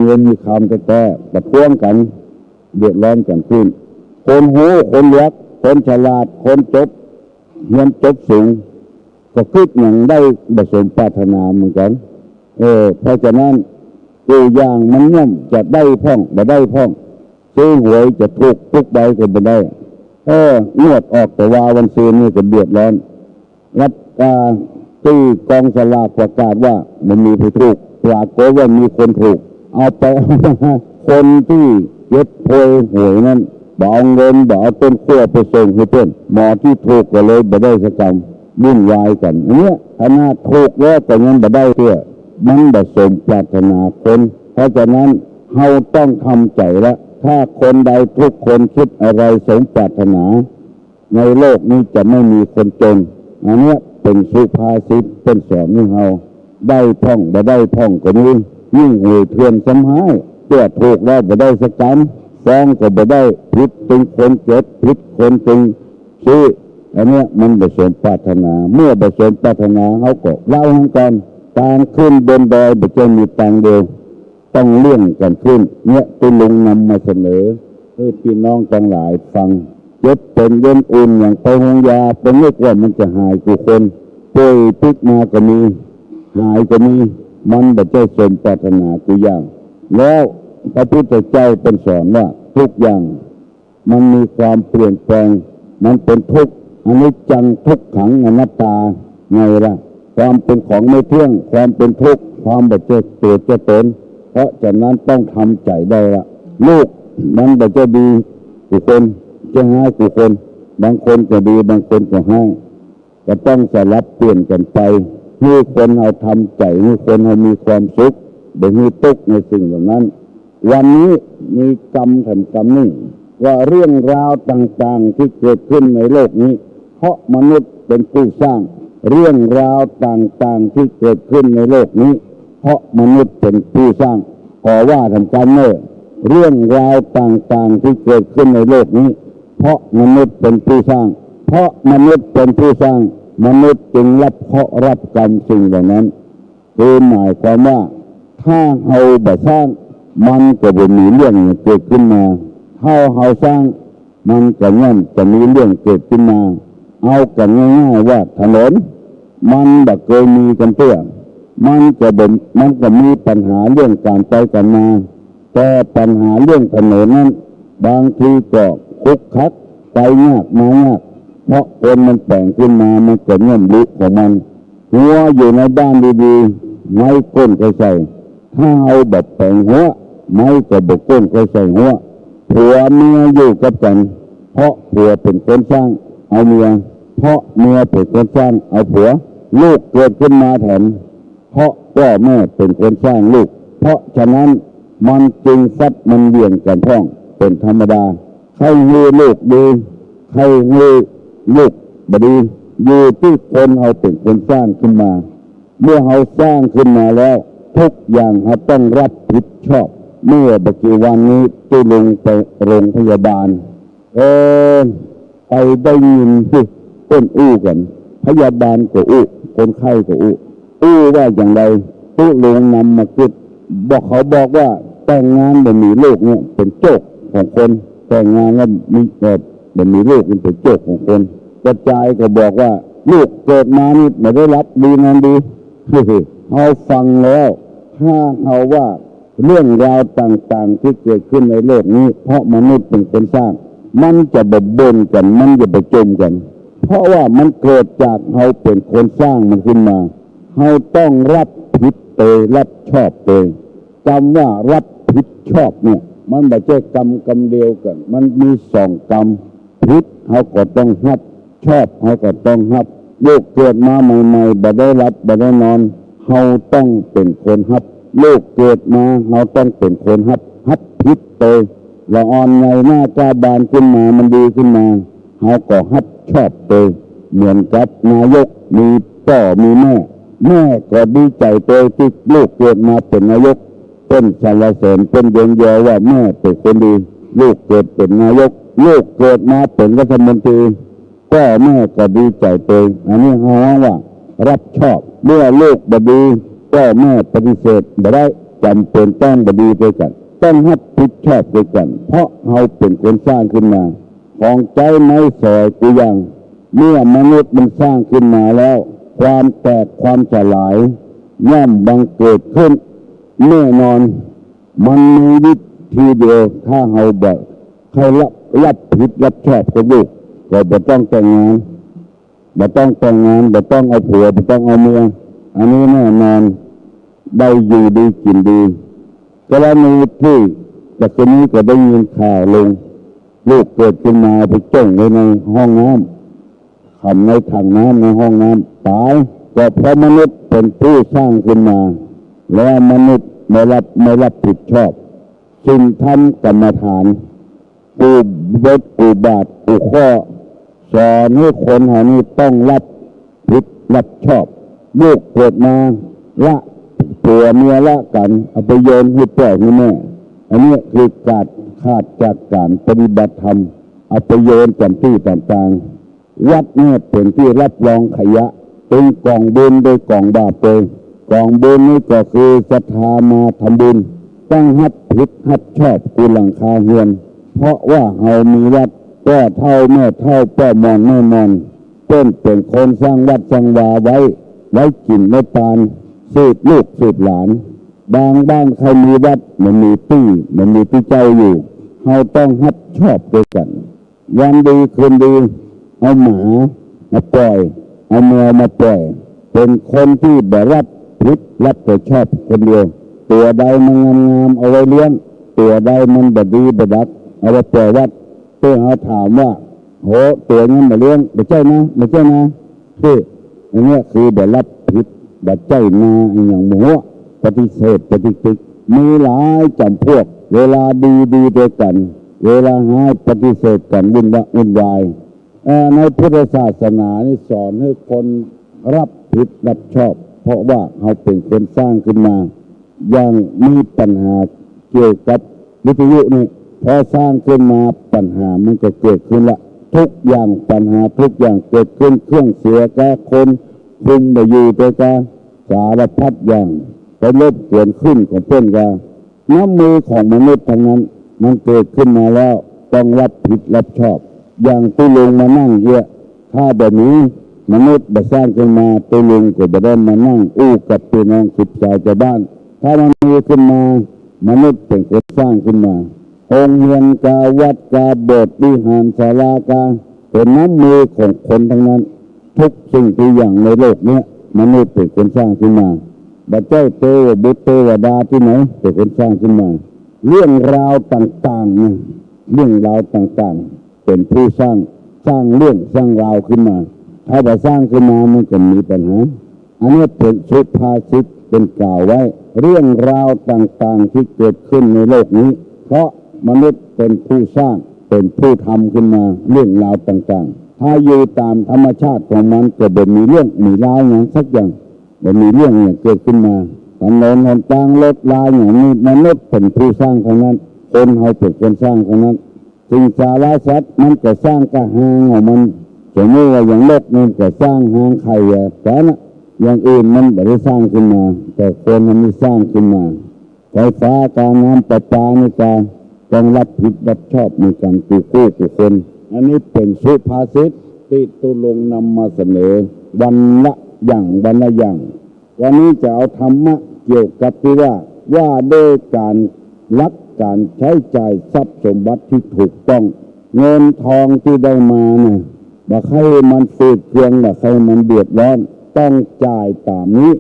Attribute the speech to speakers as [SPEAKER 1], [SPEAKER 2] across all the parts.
[SPEAKER 1] เงินมีคำแต่ประท้วงกันเดือดร้อนกันขึ้นคนหูคนเล็กคนฉลาดคนจบเงินจบสูงก็คิดอย่างได้ประสมปรารถนาเหมือนกันเพราะฉะนั้นตัวอย่างมันย่อมจะได้พ่องบ่ได้พ่องซื้อหวยจะถูกทุกใบก็บ่ได้งวดออกแต่ว่าวันซื้อนี่ก็เดือดร้อนรับที่กองสลากประกาศว่ามันมีผู้ถูกปรากฏว่ามีคนถูกเอาไปคนที่เย็ดโพยหวยนั้นบ่เอาเงินบ่เอาต้นขั้วไปส่งให้เพื่อนหมอที่ถูกก็เลยบ่ได้สักกรรมวุ่นวายกันอันเนี้ยขนาดถูกแล้วแต่ยังบ่ได้เพื่อมันบ่สมปรารถนาคนเพราะฉะนั้นเราต้องทำใจละถ้าคนใดทุกคนคิดอะไรสมปรารถนาในโลกนี้จะไม่มีคนจนอันเนี้ยเป็นสุภาษิตเป็นสอนให้เราได้ท่องบ่ได้ท่องก็มียิ่งหวยเถื่อนซ้ำหายเพื่อถูกแล้วบ่ได้สักกรรมฟ้องก็บ่ได้ผิดเป็นคนเจ็บผิดคนเป็นซื้ออันเนี้ยมันบ่สมปรารถนาเมื่อบ่สมปรารถนาเขาก็เล่าให้กันทางขึ้นบนดอยบ่จะมีทางเดียวต้องเลี่ยงกันขึ้นเนี่ยตุลุงนำมาเสนอให้พี่น้องทั้งหลายฟังเย็บเป็นเย็นอุ่นอย่างไปหงยาเป็นนึกว่ามันจะหายกูคนป่วยพิกมาก็มีหายก็มีมันบ่จะสมปรารถนากูอย่างแล้วพระพุทธเจ้าเป็นสอนว่าทุกอย่างมันมีความเปลี่ยนแปลงมันเป็นทุกข์อนิจจังทุกขังอนัตตาไงล่ะความเป็นของไม่เที่ยงความเป็นทุกข์ความบ่จะเกิดจะตนเพราะฉะนั้นต้องทำใจได้ละลูกมันบ่จะดีกูคนจะให้กูคนบางคนก็ดีบางคนก็ให้ก็ต้องสลับเปลี่ยนกันไปให้คนเอาทำใจให้คนเอามีความสุขเดี๋ยวมีทุกข์ในสิ่งเหล่านั้นวันนี้มีกรรมแห่งกรรมนี่ว่าเรื่องราวต่างๆที่เกิดขึ้นในโลกนี้เพราะมนุษย์เป็นผู้สร้างเรื่องราวต่างๆที่เกิดขึ้นในโลกนี้เพราะมนุษย์เป็นผู้สร้างขอว่าทำการเมื่อเรื่องราวต่างๆที่เกิดขึ้นในโลกนี้เพราะมนุษย์เป็นผู้สร้างเพราะมนุษย์เป็นผู้สร้างมนุษย์จึงรับเคราะห์รับกรรมสิ่งเหล่านั้นคือหมายความว่าถ้าเราบ่สร้างมันก็บ่มีเรื่องเกิดขึ้นมาถ้าเราสร้างมันก็ย่อมจะมีเรื่องเกิดขึ้นมาเอากันง่ายๆว่าถนนมันบ่เคยมีกันเพื่อมันก็มีปัญหาเรื่องการไปกันมาแต่ปัญหาเรื่องถนนนั้นบางทีก็คุกคักไปยากมายากเพราะคนมันแต่งขึ้นมามันก็ย่อมลุกของมันหัวอยู่ในบ้านดีๆไม่ก้นก็ใส่ถ้าเอาแบบแต่งหัวไม่ก็บกก้นก็ใส่หัวผัวเมียอยู่กับกันเพราะผัวเป็นคนสร้างเอาเมียเพราะเมียเป็นคนสร้างเอาผัวลูกเกิดขึ้นมาแทนเพราะพ่อแม่เป็นคนสร้างลูกเพราะฉะนั้นมันจึงซัดมันเวียนกันพ้องเป็นธรรมดาใครมีลูกดีใครมีลูกบดีอยู่ที่คนเขาเป็นคนสร้างขึ้นมาเมื่อเขาสร้างขึ้นมาแล้วทุกอย่างเขาต้องรับผิดชอบเมื่อปัจจุบันนี้ตู้ลงไปโรงพยาบาลไปได้ยินที่ต้นอู้กันพยาบาลก็อู้คนไข้ก็อู้ว่าอย่างไรตู้ลงนำมาคิดเขาบอกว่าแต่งงานแบบมีลูกเนี่ยเป็นโจกของคนแต่งงานแล้วมีแบบมีลูกเป็นโจกของคนกระจายก็บอกว่าลูกเกิดมานี่ไม่ได้รับดีงานดีเอาฟังแล้วถ้าเอาว่าเรื่องราวต่างๆที่เกิดขึ้นในโลกนี้เพราะมนุษย์เป็นคนสร้างมันจะบบเบิ้นกันมันจะประจมกันเพราะว่ามันเกิดจากเราเป็นคนสร้างมันขึ้นมาเราต้องรับผิดเตยรับชอบเตยคำว่ารับผิดชอบเนี่ยมันไม่ใช่กรรมเดียวกันมันมีสองกรรมผิดเขาก็ต้องรับชอบเขาก็ต้องรับลูกเกิดมาใหม่ๆบ่ได้รับบ่ได้นอนเขาต้องเป็นคนรับลูกเกิดมาเราต้องเป็นคนรับผิดเตยละอ่อนไงหน้าตาบานขึ้นมามันดีขึ้นมาเขาก็รับชอบเตยเหมือนกับนายกมีพ่อมีแม่ก็ดีใจเตยที่ลูกเกิดมาเป็นนายกเป็นสรรเสริญเป็นเยินยอว่าแม่เป็นคนดีลูกเกิดเป็นนายกลูกเกิดมาเป็นรัฐมนตรีพ่อแม่ก็ดีใจเตยอันนี้เขาว่ารับชอบเมื่อลูกบดีพ่อแม่ปฏิเสธไม่ได้ จำเป็นต้องบดีด้วยกันต้องรับผิดชอบด้วยกันเพราะเราเป็นคนสร้างขึ้นมาของใจไม่สอยกูยังเมื่อมนุษย์มันสร้างขึ้นมาแล้วความแตกความสลายย่อมบังเกิดขึ้นแน่นอนมันมีวิธีเดียวถ้าเราแบบใครรับผิดรับชอบกับลูกก็ไม่ต้องแต่งงานไม่ต้องแต่งงานไม่ต้องเอาผัวไม่ต้องเอาเมียอันนี้แน่นอนได้อยู่ดีกินดีกรณีที่จากนี้ก็ได้ยินข่าวลงลูกเกิดขึ้นมาไปจ้องไว้ในห้องน้ำขันในถังน้ำในห้องน้ำตายก็เพราะมนุษย์เป็นผู้สร้างขึ้นมาแล้วมนุษย์ไม่รับผิดชอบสิ่งทำกรรมฐานอุบาทอุข้อสอนให้คนเหล่านี้ต้องรับผิดรับชอบลูกเกิดมาละผัวเมียละกันเอาไปโยนให้พ่อให้แม่อันนี้คือการขาดจากการปฏิบัติธรรมเอาไปโยนกันที่ต่างๆวัดเนี่ยเป็นที่รับรองขยะเป็นกองบุญโดยกองบาปเลยกองบุญนี่ก็คือศรัทธามาทำบุญต้องหัดผิดหัดชอบกูหลังคาเฮือนเพราะว่าเฮามีวัดก็เท่าแม่เท่าป้อมอนแม่มอนเป็นคนสร้างวัดสร้างวาไว้กินไม่ปานสืบลูกสืบหลานบางบ้านใครมีวัดมันมีที่เจ้าอยู่เฮาต้องหัดชอบด้วยกันวันดีคืนดีเอาหมามาปล่อยเอาแมวมาปล่อยเป็นคนที่แบบรับผิดรับแต่ชอบคนเดียวตัวใดมันงามเอาไว้เลี้ยงตัวใดมันบดีบดักเอาไว้ปล่อยวัดเพื่อเขาถามว่าโหตัวนี้มาเลี้ยงไม่ใช่นะที่อันนี้คือแบบรับผิดแบบใจนาอย่างหมูปฏิเสธปฏิติมีหลายจำพวกเวลาดีด้วยกันเวลาหายปฏิเสธกันวุ่นวายในพุทธศาสนานี่สอนให้คนรับผิดรับชอบเพราะว่าเขาเป็นคนสร้างขึ้นมาอย่างมีปัญหาเกี่ยวกับวิทยุนี่พอสร้างขึ้นมาปัญหามันก็เกิดขึ้นละทุกอย่างปัญหาทุกอย่างเกิดขึ้นเครื่องเสียก็คนคุมไปอยู่ไปก็สารพัดอย่างไปลบเกินขึ้นของเพื่อนกันน้ำมือของมนุษย์ทั้งนั้นมันเกิดขึ้นมาแล้วต้องรับผิดรับชอบอย่างตุลงมานั่งเยอะถ้าแบบนี้มนุษย์ได้สร้างขึ้นมาตุลงก็จะได้มานั่งอู้กับพี่น้องสิบชาวบ้านถ้ามันมีขึ้นมามนุษย์เป็นคนสร้างขึ้นมาองค์เรียนกาวัดกาโบสถ์วิหารศาลากาเป็นน้ำมือของคนทั้งนั้นทุกสิ่งทุกอย่างในโลกนี้มนุษย์เป็นคนสร้างขึ้นมาบัดเจ้าเทวบุตรเทวดาที่ไหนเป็นคนสร้างขึ้นมาเรื่องราวต่างๆนะเรื่องราวต่างๆเป็นผู้สร้างเรื่องสร้างราวขึ้นมาถ้าไปสร้างขึ้นมามันก็มีปัญหาอันนี้เป็นสุภาษิตเป็นกล่าวไว้เรื่องราวต่างๆที่เกิดขึ้นในโลกนี้เพราะมนุษย์เป็นผู้สร้างเป็นผู้ทำขึ้นมาเรื่องราวต่างๆถ้าอยู่ตามธรรมชาติของมันก็บ่มีเรื่องมีราวอย่างสักอย่างบ่มีเรื่องอย่างเกิดขึ้นมาถนนหนทางรถลาอย่างนี้มนุษย์เป็นผู้สร้างทั้งนั้นคนเขาเป็นคนสร้างทั้งนั้นสิ่งสารสัตว์มันก็สร้างกระหางของมันสมมติว่าอย่างโลกมันก็สร้างหางไข่แต่นะอย่างอื่นมันไม่ได้สร้างขึ้นมาแต่คนมันมีสร้างขึ้นมาไฟฟ้าการน้ำประปานี่ก็ต้องรับผิดรับชอบในการกู้คนอันนี้เป็นสุภาษิตที่ตุลงนำมาเสนอวันละอย่างวันนี้จะเอาธรรมะเกี่ยวกับที่ว่าด้วยการรักการใช้จ่ายทรัพย์สมบัติที่ถูกต้องเงินทองที่ได้มาเนี่ยว่าใครมันฝืดเคืองว่าใครมันเดือดร้อนต้องจ่ายตามนี้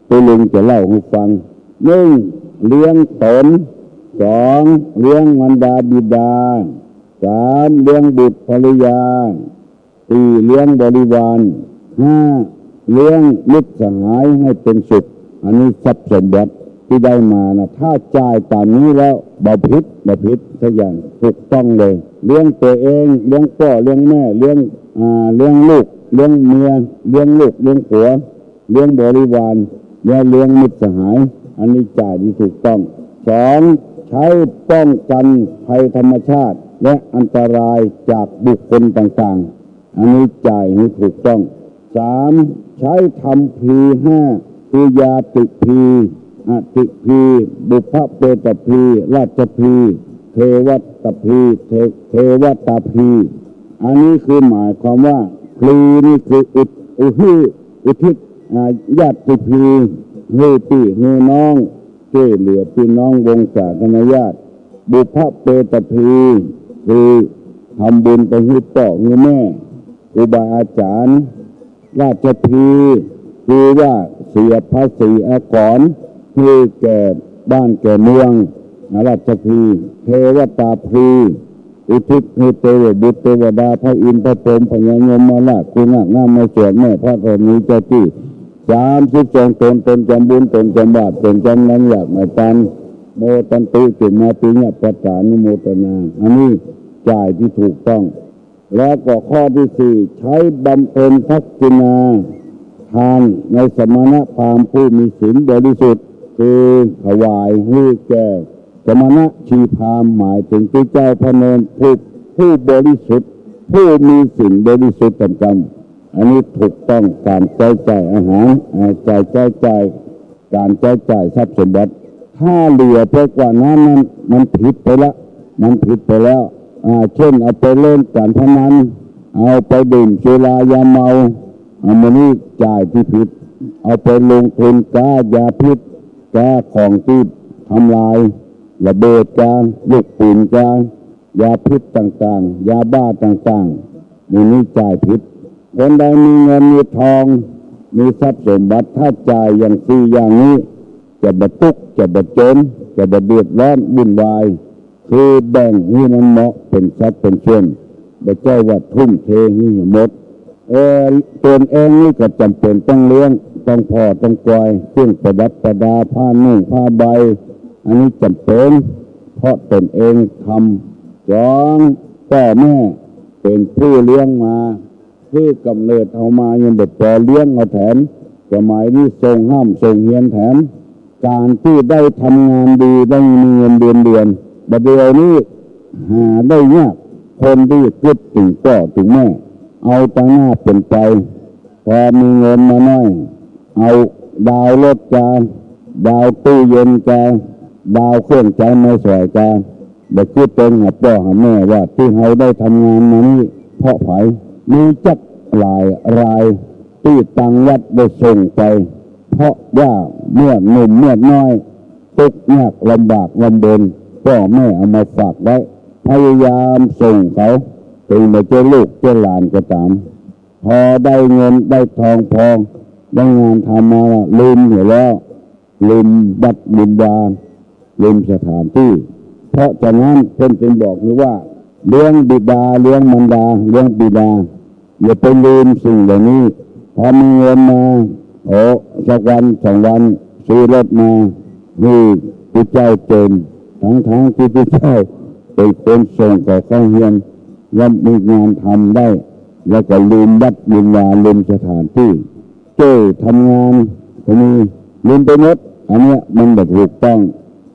[SPEAKER 1] ตุลงจะเล่าให้ฟัง1เลี้ยงตน2เลี้ยงมารดาบิดา3เลี้ยงบุตรภริยา4เลี้ยงบริวาร5เลี้ยงมิตรสหายให้เป็นสุขอันนี้ทรัพย์สมบัติที่ได้มานะถ้าจ่ายตามนี้แล้วบ่ผิดสักอย่างถูกต้องเลยเลี้ยงตัวเองเลี้ยงพ่อเลี้ยงแม่เลี้ยงลูกเลี้ยงเมียเลี้ยงลูกเลี้ยงผัวเลี้ยงบริวารและเลี้ยงมิตรสหายอันนี้จ่ายที่ถูกต้อง2ใช้ป้องกันภัยธรรมชาติและอันตรายจากบุคคลต่างๆอันนี้จ่ายให้ถูกต้อง3ใช้ทำพี5คือยาติพี อติพีบุพเพเปตพีราชพีเทวตพีเทวตาพีอันนี้คือหมายความว่าพลีนี่คืออุทิศญาติพีให้พี่ให้น้องช่วยเหลือพี่น้องวงศาคณญาติบุพเพเปตพีคือทำบุญไปให้พ่อให้แม่อุบาอาจารย์ราชพีคือว่าเสียภาษีอากรให้แก่บ้านแก่เมืองราชพีเทวตาพีอุทิศให้เทวบุตรเทวดาพระอินทร์พระพรหมพญายมมาลาคุณงามมาสวดแม่พระธรณีเจ้าที่32ตนจำบุญตนจำบาปตนจำนั้นอยากมาตันโมตันตุจุมาปิญญปัฏฐานุโมทนาอันนี้จ่ายที่ถูกต้องแล้วก็ข้อที่4ใช้บำเพ็ญทักษิณาทานในสมณพราหมณ์ผู้มีศีลบริสุทธิ์คือถวายให้แก่สมณชีพราหมณ์หมายถึงเจ้าพระเนรผู้บริสุทธิ์ผู้มีศีลบริสุทธิ์ตามกรรมอันนี้ถูกต้องการใช้จ่ายอาหารจ่ายการใช้จ่ายทรัพย์สมบัติถ้าเหลือไปกว่านั้นมันผิดไปแล้วเช่นเอาไปเล่นการพนันเอาไปดื่มสุรายาเมามันนี่จ่ายที่ผิดเอาไปลงทุนค้ายาพิษค้าของที่ทำลายระเบิดการลูกปืนการยาพิษต่างๆยาบ้าต่างๆนี่จ่ายผิดคนใดมีเงินมีทองมีทรัพย์สมบัติถ้าจ่ายอย่าง4อย่างนี้จะบรรทุกจะบรรจนจะบรรเดือดร้อนวุ่นวายคือแบ่งให้มันเหมาะเป็นสัดเป็นส่วนไม่ใช่ว่าทุ่มเทให้หมดตนเองนี่ก็จำเป็นต้องเลี้ยงต้องพอต้องกอยเครื่องประดับประดาผ้านุ่งผ้าใบอันนี้จำเป็นเพราะตนเองทำพ่อแม่เป็นผู้เลี้ยงมาคือกำเนิดเอามายังเด็กพอเลี้ยงเอาแถมสมัยนี้ทรงห้ามทรงเฮียนแถมการที่ได้ทำงานดีได้มีเงินเดือนบัดเดี๋ยวนี้หาได้ยากคนที่คิดถึงพ่อถึงแม่เอาตั้งหน้าเป็นไปพอมีเงินมาหน่อยเอาดาวรถจานดาวตู้เย็นจานดาวเครื่องใช้ไม้สอยจานแต่คิดเป็นหาพ่อหาแม่ว่าที่เขาได้ทำงานมานี่เพราะไผมีจักหลายรายที่ตังวัดได้ส่งไปเพราะว่าเมื่อหนุ่มเมื่อน้อยทุกข์ยากลำบากลำบนพ่อแม่เอามาฝากไว้พยายามส่งเขาถึงจะลูกจะหลานก็ตามพอได้เงินได้ทองพองได้งานทำมาลืมอยู่แล้วลืมบัตรลืมบานลืมสถานที่เพราะฉะนั้นเพิ่นจึงบอกคือว่าเลี้ยงบิดาเลี้ยงมารดาเลี้ยงบิดาอย่าไปลืมสิ่งเหล่านี้พอมีเงินมาสักวัน2 วันซื้อรถมานี่ผู้เจ้าเจนทั้งที่ผู้เจ้าเป็นคนส่งก่อเข้าเฮียนแล้วมีงานทำได้แล้วก็ลืมบัตรลืมวาลืมสถานที่ทำงานคนนี้ลืมไปหมดอันเนี้ยมันแบบถูกต้อง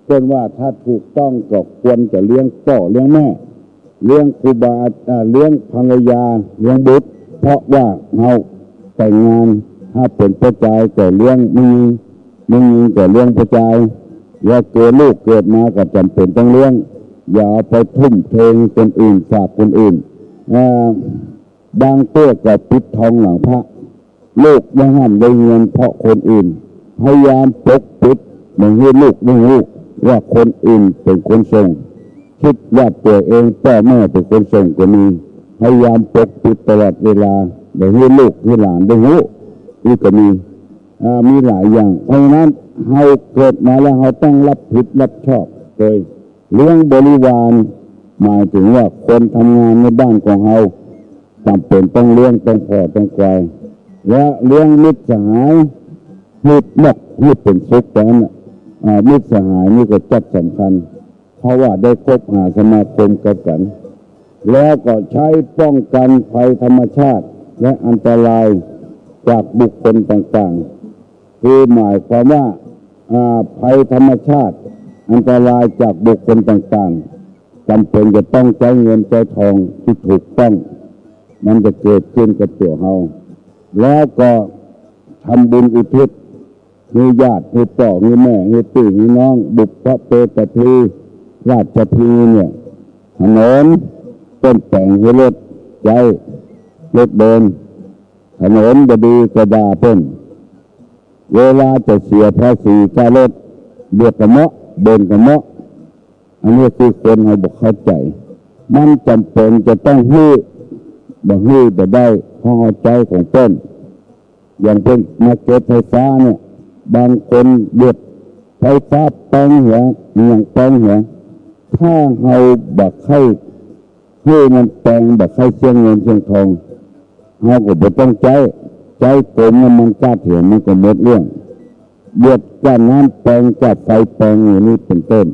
[SPEAKER 1] เช่นว่าถ้าถูกต้องก็ควรจะเลี้ยงพ่อเลี้ยงแม่เลี้ยงครูบาเลี้ยงภรรยาเลี้ยงบุตรเพราะว่าเราแต่งงานถ้าเป็นพระจายก็เลี้ยงไม่มีก็เลี้ยงพระจายแล้วเกิดลูกเกิดมาก็จำเป็นต้องเลี้ยงอย่าไปทุ่มเทคนอื่นฝากคนอื่นบางตัวก็ปิดทองหลังพระลูกยังห้ามได้เงินเพราะคนอื่นพยายามปกปิดไม่ให้ลูกว่าคนอื่นเป็นคนส่งคิดว่าตัวเองพ่อแม่เป็นคนส่งก็มีพยายามปกปิดตลอดเวลาไม่ให้ลูกให้หลานได้รู้นี่ก็มีหลายอย่างเพราะฉะนั้นเราเกิดมาแล้วเราต้องรับผิดรับชอบเลยเลี้ยงบริวารหมายถึงว่าคนทำงานในบ้านของเราจำเป็นต้องเลี้ยงต้องพอต้องไกลและเลี้ยงมิตรสหายมิตรนักมิตรเป็นสุขแต่นั้นมิตรสหายนี่ก็จัดสำคัญเพราะว่าได้คบหาสมาคมกันแล้วก็ใช้ป้องกันภัยธรรมชาติและอันตรายจากบุคคลต่างๆคือหมายความว่าภัยธรรมชาติอันตรายจากบุคคลต่างๆจำเป็นจะต้องใช้เงินใช้ทองที่ถูกต้องมันจะเกิดขึ้นกับตัวเราแล้วก็ทำบุญอุทิศ มีญาติมีพ่อมีแม่มีพี่มีน้องบุพเพตพีราชพีเนี่ยถนนต้นแต่งให้รถใจรถเดินถนนจะดีก็ด่าเพิ่นเวลาจะเสียภาษีค่ารถเดือดกระเมาะเดินกระเมาะอันนี้คือคนให้บอกเข้าใจมันจำเป็นจะต้องฮื้อบ่ฮื้อจะได้เข้าใจของเพิ่นอย่างเพิ่นมาเก็บไฟฟ้าเนี่ยบางคนเดือดไฟฟ้าแปลงหัวอย่างแปลงหัวถ้าเราบักให้ฮื้อมันแปลงบักให้เชียงเงินเชียงทองเราก็บ่ต้องใจโกงมันกล้าเถียงมันก็หมดเรื่องเดือดก้านน้ำแปลงกับไฟแปลงอย่างนี้เป็นต้น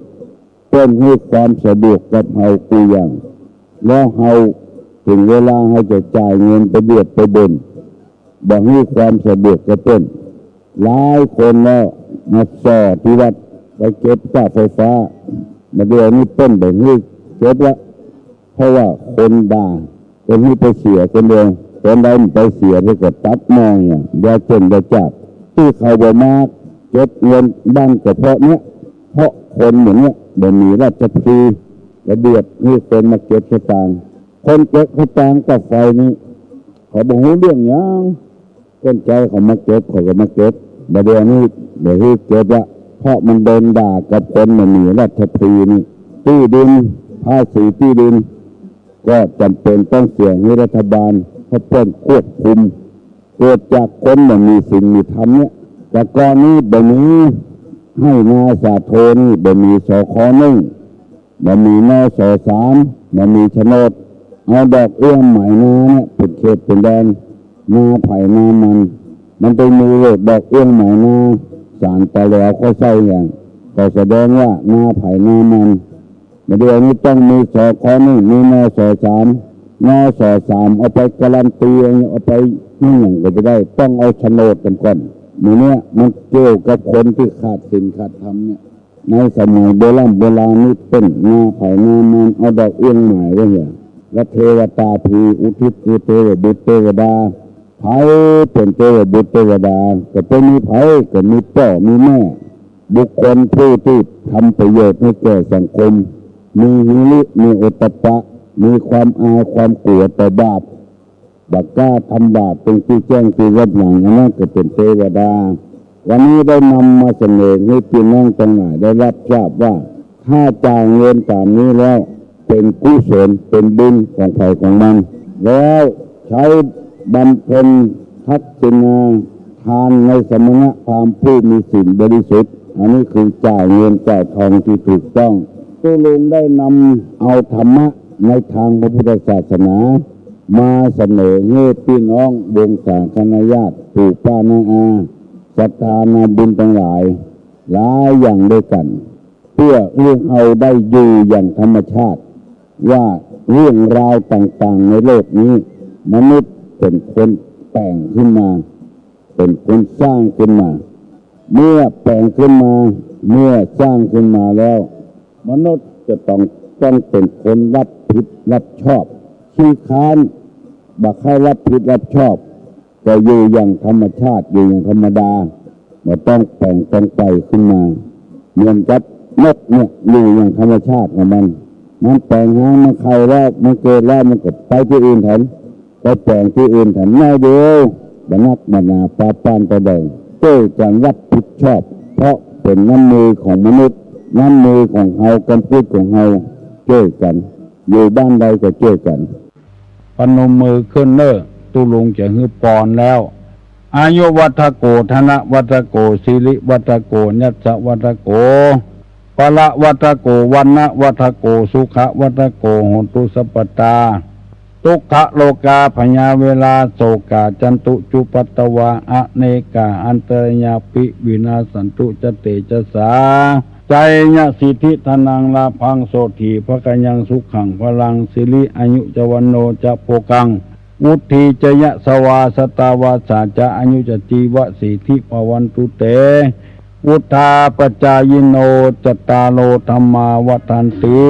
[SPEAKER 1] ให้ความสะดวกกับเราตัวอย่างแล้วเราถึงเวลาเราจะจ่ายเงินไปเดือดไปบนบอกให้ความสะดวกกับต้นหลายคนแล้วมาสอที่วัดไปเก็บค่าไฟฟ้ามาเดี๋ยวนี้ต้นแบบนี้เก็บละเพราะว่าคนด่าคนที่ไปเสียคนเดียวคนใดไปเสียไปกดตัดมองอย่างเดียวเจนเดียวจากที่เขาบอกมาเก็บเงินบ้านก็เพราะเนี้ยเพราะคนอย่างเนี้ยเดี๋ยวมีราชพีระเบียบนี่คนมาเก็บสตางค์คนเก็บสตางค์กับไฟนี้เขาบอกหูเรื่องยังต้นใจเขามาเก็บเขาก็มาเก็บเดี๋ยวนี้เดี๋ยวที่เก็บละเพราะมันโดนด่ากับคนมันมีราชพีนี่ที่ดินภาษีที่ดินก็จำเป็นต้องเสี่ยงให้รัฐบาลเขาเพิ่มควบคุมเกิดจากคนมันมีสิ่งมีธรรมเนี่ยแต่ก่อนนี้แบบนี้ให้นาสาโทนี่แบบมีสค1แบบมีนส3แบบมีโฉนดเอาดอกเอื้อมหมายนาเนี่ยเป็นเขตเป็นแดนนาไผ่นามันเป็นมือเลขดอกเอื้อมหมายนาสารตะแล้วก็ใช่อย่างก็แสดงว่านาไผ่นามันเดี๋ยวนี้ต้องมีสค1มีนส3นส3เอาไปการันตีเอาไปนี่อย่างก็จะได้ต้องเอาโฉนดกันก่อนมือเนี้ยมันเกี่ยวกับคนที่ขาดศีลขาดธรรมเนี่ยในสมัยโบราณนี่เป็นนาไผ่นามันเอาดอกเอื้องหมายไว้เนี่ยและเทวตาพีอุทิศคือเทวบุตรเทวดาไผ่เป็นเทวบุตรเทวดาก็เป็นมีไผ่ก็มีพ่อมีแม่บุคคลผู้ที่ทำประโยชน์ให้แก่สังคมมีหิริมีโอตตัปปะมีความอายความกลัวต่อบาปบักกล้าทำบาปเป็นที่แจ้งที่รับหลังนั่นก็เป็นเทวดาวันนี้ได้นำมาเสนอให้พี่น้องทั้งหลายได้รับทราบว่าถ้าจ่ายเงินตามนี้แล้วเป็นกุศลเป็นบุญของใครของมันแล้วใช้บำเพ็ญทักษิณาทานในสมณพราหมณ์ผู้มีศีลบริสุทธิ์อันนี้คือจ่ายเงินจ่ายทองที่ถูกต้องตัวลุงได้นำเอาธรรมะในทางพระพุทธศาสนามาเสนอให้พี่น้องวงศาคณะญาติปู่ป้าน้าอาศรัทธานาบุญทั้งหลายหลายอย่างด้วยกันเพื่อเอาได้อยู่อย่างธรรมชาติว่าเรื่องราวต่างๆในโลกนี้มนุษย์เป็นคนแต่งขึ้นมาเป็นคนสร้างขึ้นมาเมื่อแต่งขึ้นมาเมื่อสร้างขึ้นมาแล้วมนุษย์จะต้องเป็นคนรับผิดรับชอบขี้ค้านบักให้รับผิดรับชอบจะอยู่อย่างธรรมชาติอยู่อย่างธรรมดาไม่ต้องแต่งต้องไปขึ้นมาเหมือนกับนกเนี่ยอยู่อย่างธรรมชาติของมันแต่งหางมันใครแล้วมันเกิดแล้วมันก็ไปที่อื่นแทนไปแต่งที่อื่นแทนง่ายเดียวบรรณักบรรณาปาปานตะแดงเจ้าการรับผิดชอบเพราะเป็นน้ำมือของมนุษย์น้ำมือของเฮากันพูดของเฮาเจ้ากันอยู่บ้านใดก็เจ้ากันพนมมือขึ้นเนอตุลุงจะฮือปอนแล้วอายุวัฏโกธนวัฏโกสิริวัฏโกยัสสะวัฏโกปะละวัฏโกวันนะวัฏโกสุขะวัฏโกโหตุสัพพตาทุกขโลกาพญาเวลาโศกาจันตุจุปัตตวาอเนกาอันตรญาปิวินาสันตุจเตจสาใจญะสิทธิธนังลาพังโสถีภะกัญญังสุขังพลังสิริอายุจวันโนจะโภกังวุฒิจยะสวาสตาวาสาจะอายุจจีวะสิทธิภวันตุเตวุธาปจายโนจตตาโลธรรมาวัฏันติ